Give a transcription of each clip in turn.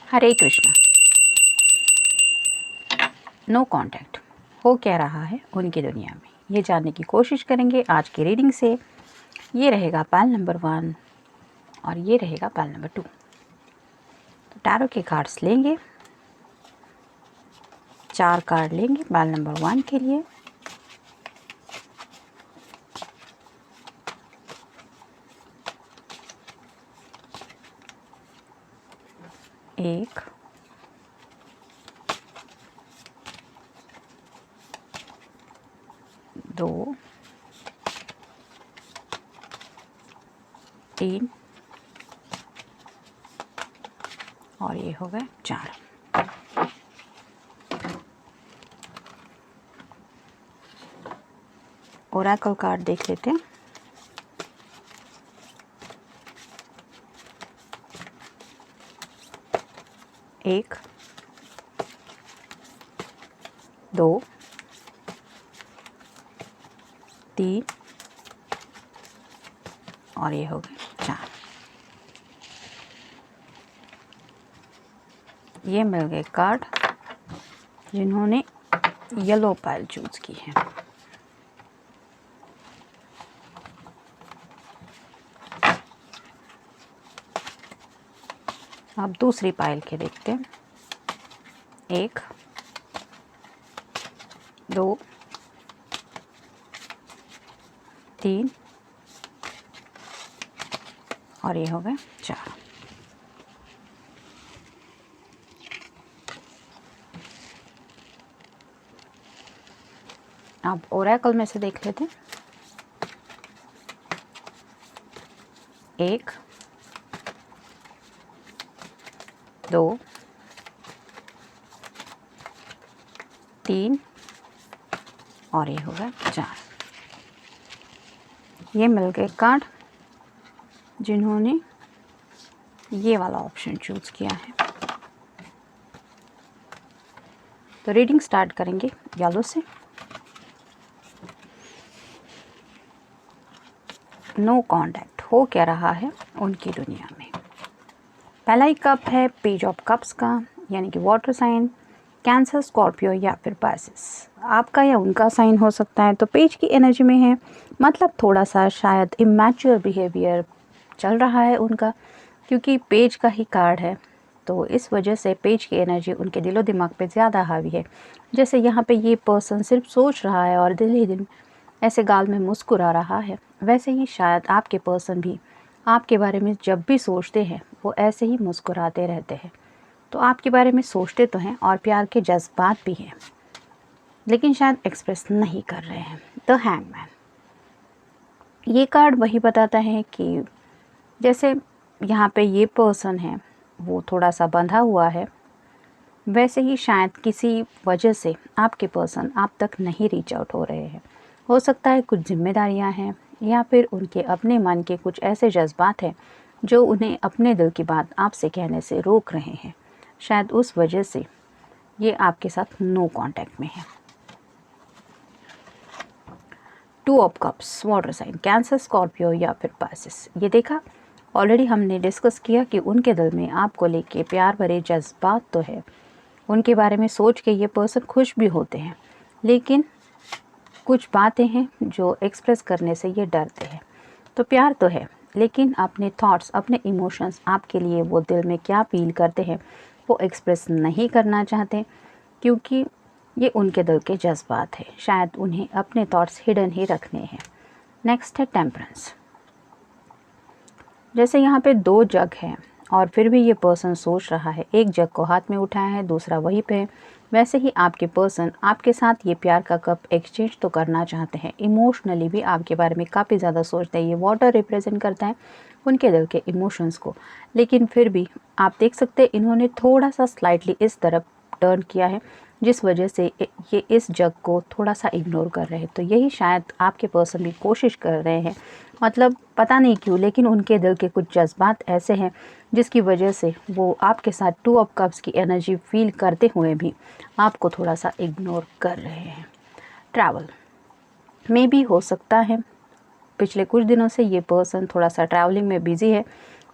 हरे Krishna. No contact हो क्या रहा है उनकी दुनिया में, ये जानने की कोशिश करेंगे आज की रीडिंग से। ये रहेगा पाइल नंबर 1 और ये रहेगा पाइल नंबर 2। तो टैरो के कार्ड्स लेंगे, 4 कार्ड लेंगे पाइल नंबर 1 के लिए। एक, दो, 3 और ये हो गए 4। ओरेकल कार्ड देख लेते हैं। एक, 2, 3 और ये हो गए 4। ये मिल गए कार्ड जिन्होंने येलो पाइल चूज की है। अब दूसरी पाइल के देखते हैं। 1, 2, 3 और ये हो गए 4। अब ओरेकल में से देख लेते हैं। 1, 2, 3 और ये हो गए 4। ये मिल गए कार्ड जिन्होंने ये वाला ऑप्शन चूज किया है। तो रीडिंग स्टार्ट करेंगे येलो से। नो कांटेक्ट हो क्या रहा है उनकी दुनिया में। पहला ही कप है पेज ऑफ कप्स का, यानी कि वाटर साइन, कैंसर, स्कॉर्पियो या फिर पाइसेस। आपका या उनका साइन हो सकता है। तो पेज की एनर्जी में है, मतलब थोड़ा सा शायद इमैच्योर बिहेवियर चल रहा है उनका, क्योंकि पेज का ही कार्ड है। तो इस वजह से पेज की एनर्जी उनके दिलो दिमाग पे ज़्यादा हावी है। जैसे यहाँ पे ये पर्सन सिर्फ सोच रहा है और दिल ही दिल ऐसे गाल में मुस्कुरा रहा है, वैसे ही शायद आपके पर्सन भी आपके बारे में जब भी सोचते हैं वो ऐसे ही मुस्कुराते रहते हैं। तो आपके बारे में सोचते तो हैं और प्यार के जज्बात भी हैं, लेकिन शायद एक्सप्रेस नहीं कर रहे हैं। द हैंगमैन, ये कार्ड वही बताता है कि जैसे यहाँ पे ये पर्सन है वो थोड़ा सा बंधा हुआ है, वैसे ही शायद किसी वजह से आपके पर्सन आप तक नहीं रीच आउट हो रहे हैं। हो सकता है कुछ जिम्मेदारियां हैं या फिर उनके अपने मन के कुछ ऐसे जज्बात हैं जो उन्हें अपने दिल की बात आपसे कहने से रोक रहे हैं। शायद उस वजह से ये आपके साथ नो कांटेक्ट में है। 2 of cups, water sign, Cancer, Scorpio या फिर पाइसेस। ये देखा ऑलरेडी हमने डिस्कस किया कि उनके दिल में आपको लेके प्यार भरे जज्बात तो है। उनके बारे में सोच के ये पर्सन खुश भी होते हैं, लेकिन कुछ बातें हैं जो एक्सप्रेस करने से ये डरते हैं। तो प्यार तो है, लेकिन अपने थॉट्स, अपने इमोशंस, आपके लिए वो दिल में क्या फील करते हैं वो एक्सप्रेस नहीं करना चाहते, क्योंकि ये उनके दिल के जज्बात हैं। शायद उन्हें अपने थॉट्स हिडन ही रखने हैं। नेक्स्ट है टेम्परेंस। जैसे यहाँ पे 2 जग हैं और फिर भी ये पर्सन सोच रहा है। एक जग को हाथ में उठाया है, दूसरा वहीं पे है। वैसे ही आपके पर्सन आपके साथ ये प्यार का कप एक्सचेंज तो करना चाहते हैं। इमोशनली भी आपके बारे में काफ़ी ज़्यादा सोचते हैं। ये वाटर रिप्रेजेंट करता है उनके दिल के इमोशंस को, लेकिन फिर भी आप देख सकते हैं इन्होंने थोड़ा सा स्लाइटली इस तरफ टर्न किया है, जिस वजह से ये इस जग को थोड़ा सा इग्नोर कर रहे हैं। तो यही शायद आपके पर्सन भी कोशिश कर रहे हैं, मतलब पता नहीं क्यों, लेकिन उनके दिल के कुछ जज्बात ऐसे हैं जिसकी वजह से वो आपके साथ 2 ऑफ कप्स की एनर्जी फील करते हुए भी आपको थोड़ा सा इग्नोर कर रहे हैं। ट्रैवल में भी हो सकता है पिछले कुछ दिनों से ये पर्सन थोड़ा सा ट्रैवलिंग में बिजी है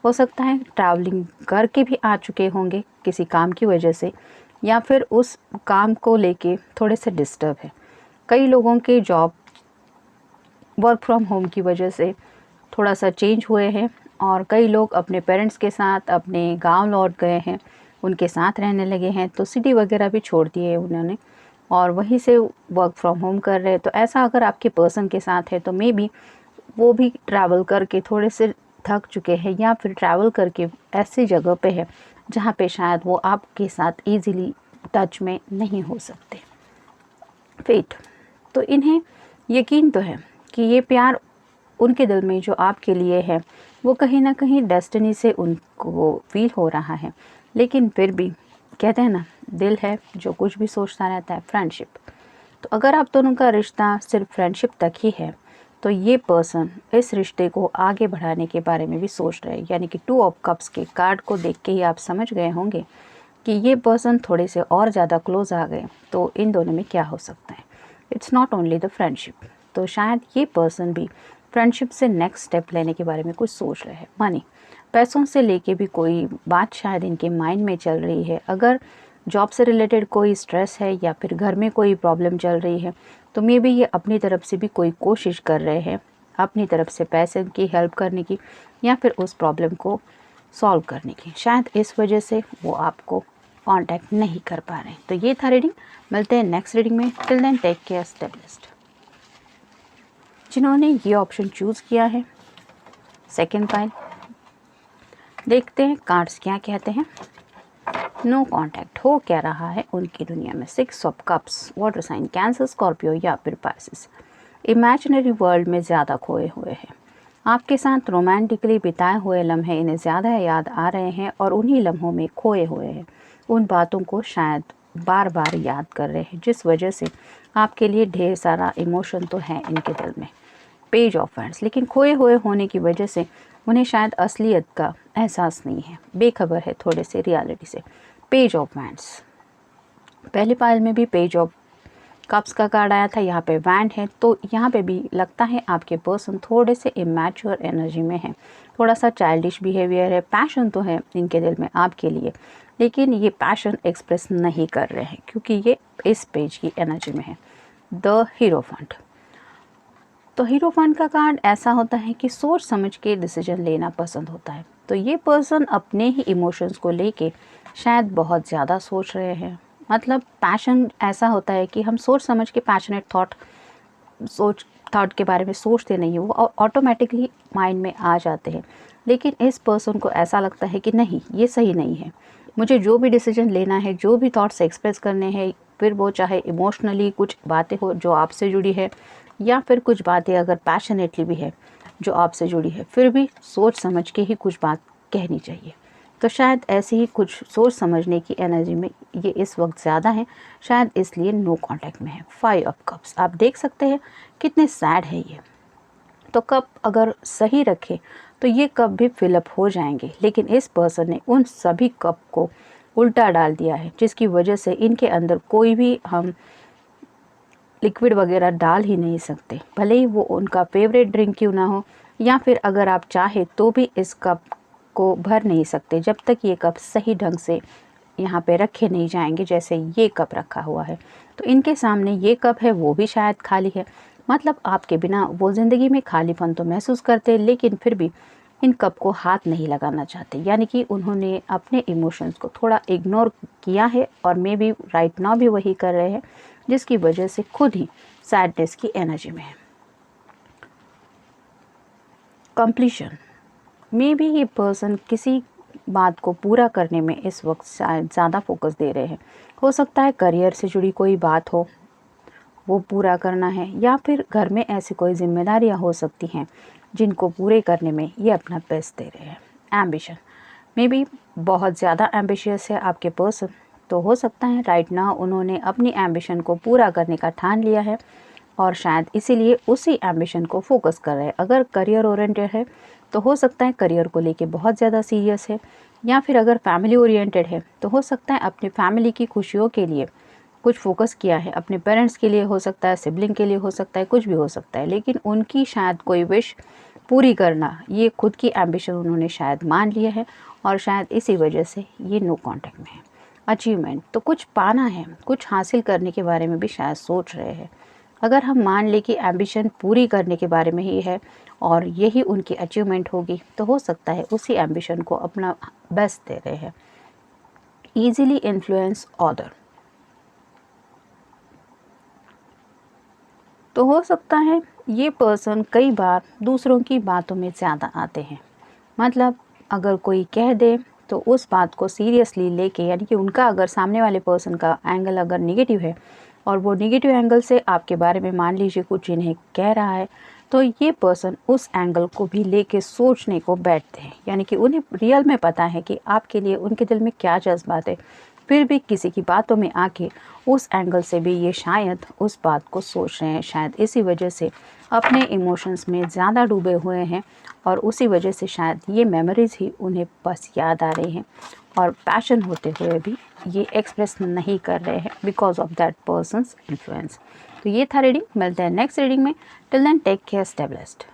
हो सकता है ट्रैवलिंग करके भी आ चुके होंगे किसी काम की वजह से, या फिर उस काम को लेके थोड़े से डिस्टर्ब है। कई लोगों के जॉब वर्क फ्रॉम होम की वजह से थोड़ा सा चेंज हुए हैं, और कई लोग अपने पेरेंट्स के साथ अपने गांव लौट गए हैं, उनके साथ रहने लगे हैं, तो सिटी वगैरह भी छोड़ दिए है उन्होंने और वहीं से वर्क फ्रॉम होम कर रहे हैं। तो ऐसा अगर आपके पर्सन के साथ है तो मे बी वो भी ट्रैवल करके थोड़े से थक चुके हैं, या फिर ट्रैवल करके ऐसी जगह पे है जहाँ पे शायद वो आपके साथ ईज़िली टच में नहीं हो सकते। फेट, तो इन्हें यकीन तो है कि ये प्यार उनके दिल में जो आपके लिए है वो कहीं ना कहीं डेस्टिनी से उनको फील हो रहा है, लेकिन फिर भी कहते हैं ना, दिल है जो कुछ भी सोचता रहता है। फ्रेंडशिप, तो अगर आप दोनों का रिश्ता सिर्फ फ्रेंडशिप तक ही है तो ये पर्सन इस रिश्ते को आगे बढ़ाने के बारे में भी सोच रहे हैं। यानी कि 2 ऑफ कप्स के कार्ड को देख के ही आप समझ गए होंगे कि ये पर्सन थोड़े से और ज़्यादा क्लोज आ गए तो इन दोनों में क्या हो सकता है। It's not only the friendship, तो शायद ये पर्सन भी फ्रेंडशिप से नेक्स्ट स्टेप लेने के बारे में कुछ सोच रहे हैं। मनी, पैसों से लेके भी कोई बात शायद इनके माइंड में चल रही है। अगर जॉब से रिलेटेड कोई स्ट्रेस है या फिर घर में कोई प्रॉब्लम चल रही है तो मे बी ये अपनी तरफ से भी कोई कोशिश कर रहे हैं अपनी तरफ से पैसे की हेल्प करने की, या फिर उस प्रॉब्लम को सॉल्व करने की। शायद इस वजह से वो आपको कांटेक्ट नहीं कर पा रहे हैं। तो ये था रीडिंग, मिलते हैं नेक्स्ट रीडिंग में। Till then take care, stay blessed. जिन्होंने ये ऑप्शन चूज़ किया है सेकंड पाइल, देखते हैं कार्ड्स क्या कहते हैं। नो कांटेक्ट हो क्या रहा है उनकी दुनिया में। 6 of cups, water sign Cancer, Scorpio या फिर पाइसेस। इमेजिनरी वर्ल्ड में ज़्यादा खोए हुए हैं। आपके साथ रोमांटिकली बिताए हुए लम्हे इन्हें ज़्यादा याद आ रहे हैं और उन्हीं लम्हों में खोए हुए हैं। उन बातों को शायद बार बार याद कर रहे हैं जिस वजह से आपके लिए ढेर सारा इमोशन तो है इनके दिल में। पेज ऑफ हैंड्स, लेकिन खोए हुए होने की वजह से उन्हें शायद असलियत का एहसास नहीं है, बेखबर है थोड़े से रियलिटी से। पेज ऑफ हैंड्स, पहले पाइल में भी पेज ऑफ कप्स का कार्ड आया था, यहाँ पे वैंड है, तो यहाँ पे भी लगता है आपके पर्सन थोड़े से इमैच्योर एनर्जी में है, थोड़ा सा चाइल्डिश बिहेवियर है। पैशन तो है इनके दिल में आपके लिए, लेकिन ये पैशन एक्सप्रेस नहीं कर रहे हैं क्योंकि ये इस पेज की एनर्जी में है। द हीरोफेंट, तो हीरोफेंट का कार्ड ऐसा होता है कि सोच समझ के डिसीजन लेना पसंद होता है। तो ये पर्सन अपने ही इमोशंस को लेके शायद बहुत ज़्यादा सोच रहे हैं। मतलब पैशन ऐसा होता है कि हम सोच समझ के पैशनेट थॉट के बारे में सोचते नहीं, वो ऑटोमेटिकली माइंड में आ जाते हैं। लेकिन इस पर्सन को ऐसा लगता है कि नहीं, ये सही नहीं है, मुझे जो भी डिसीजन लेना है, जो भी थॉट्स एक्सप्रेस करने हैं, फिर वो चाहे इमोशनली कुछ बातें हो जो आपसे जुड़ी है, या फिर कुछ बातें अगर पैशनेटली भी है जो आपसे जुड़ी है, फिर भी सोच समझ के ही कुछ बात कहनी चाहिए। तो शायद ऐसे ही कुछ सोच समझने की एनर्जी में ये इस वक्त ज़्यादा है, शायद इसलिए नो कांटेक्ट में है। 5 ऑफ कप्स, आप देख सकते हैं कितने सैड है ये। तो कप अगर सही रखे तो ये कप भी फिलअप हो जाएंगे, लेकिन इस पर्सन ने उन सभी कप को उल्टा डाल दिया है जिसकी वजह से इनके अंदर कोई भी हम लिक्विड वगैरह डाल ही नहीं सकते, भले ही वो उनका फेवरेट ड्रिंक क्यों ना हो, या फिर अगर आप चाहे तो भी इस कप को भर नहीं सकते जब तक ये कप सही ढंग से यहाँ पे रखे नहीं जाएंगे, जैसे ये कप रखा हुआ है। तो इनके सामने ये कप है, वो भी शायद खाली है। मतलब आपके बिना वो ज़िंदगी में खालीपन तो महसूस करते, लेकिन फिर भी इन कप को हाथ नहीं लगाना चाहते। यानी कि उन्होंने अपने इमोशंस को थोड़ा इग्नोर किया है, और मे बी राइट नाउ भी वही कर रहे हैं, जिसकी वजह से खुद ही सैडनेस की एनर्जी में है। कंप्लीशन, मे बी ये पर्सन किसी बात को पूरा करने में इस वक्त शायद ज़्यादा फोकस दे रहे हैं। हो सकता है करियर से जुड़ी कोई बात हो, वो पूरा करना है, या फिर घर में ऐसी कोई जिम्मेदारियां हो सकती हैं जिनको पूरे करने में ये अपना बेस्ट दे रहे हैं। एम्बिशन, मे बी बहुत ज़्यादा एम्बिशियस है आपके पर्सन, तो हो सकता है राइट नाउ उन्होंने अपनी एम्बिशन को पूरा करने का ठान लिया है और शायद इसीलिए उसी एम्बिशन को फोकस कर रहे हैं। अगर करियर ओरिएंटेड है तो हो सकता है करियर को लेके बहुत ज़्यादा सीरियस है, या फिर अगर फैमिली ओरिएंटेड है तो हो सकता है अपनी फैमिली की खुशियों के लिए कुछ फोकस किया है, अपने पेरेंट्स के लिए हो सकता है, सिबलिंग के लिए हो सकता है, कुछ भी हो सकता है, लेकिन उनकी शायद कोई विश पूरी करना, ये खुद की एम्बिशन उन्होंने शायद मान लिया है और शायद इसी वजह से ये नो कांटेक्ट में है। अचीवमेंट, तो कुछ पाना है, कुछ हासिल करने के बारे में भी शायद सोच रहे हैं। अगर हम मान लें कि एम्बिशन पूरी करने के बारे में ही है और यही उनकी अचीवमेंट होगी, तो हो सकता है उसी एम्बिशन को अपना बेस्ट दे रहे हैं। ईजिली इन्फ्लुएंस अदर, तो हो सकता है ये पर्सन कई बार दूसरों की बातों में ज़्यादा आते हैं। मतलब अगर कोई कह दे तो उस बात को सीरियसली लेके, यानी कि उनका अगर सामने वाले पर्सन का एंगल अगर नेगेटिव है और वो नेगेटिव एंगल से आपके बारे में मान लीजिए कुछ इन्हें कह रहा है, तो ये पर्सन उस एंगल को भी लेके सोचने को बैठते हैं। यानी कि उन्हें रियल में पता है कि आपके लिए उनके दिल में क्या जज्बात है, फिर भी किसी की बातों में आके उस एंगल से भी ये शायद उस बात को सोच रहे हैं। शायद इसी वजह से अपने इमोशंस में ज़्यादा डूबे हुए हैं और उसी वजह से शायद ये मेमोरीज़ ही उन्हें बस याद आ रही हैं और पैशन होते हुए भी ये एक्सप्रेस नहीं कर रहे हैं because of that person's influence. तो ये था रीडिंग, मिलते हैं नेक्स्ट रीडिंग में। Till then take care, stay blessed.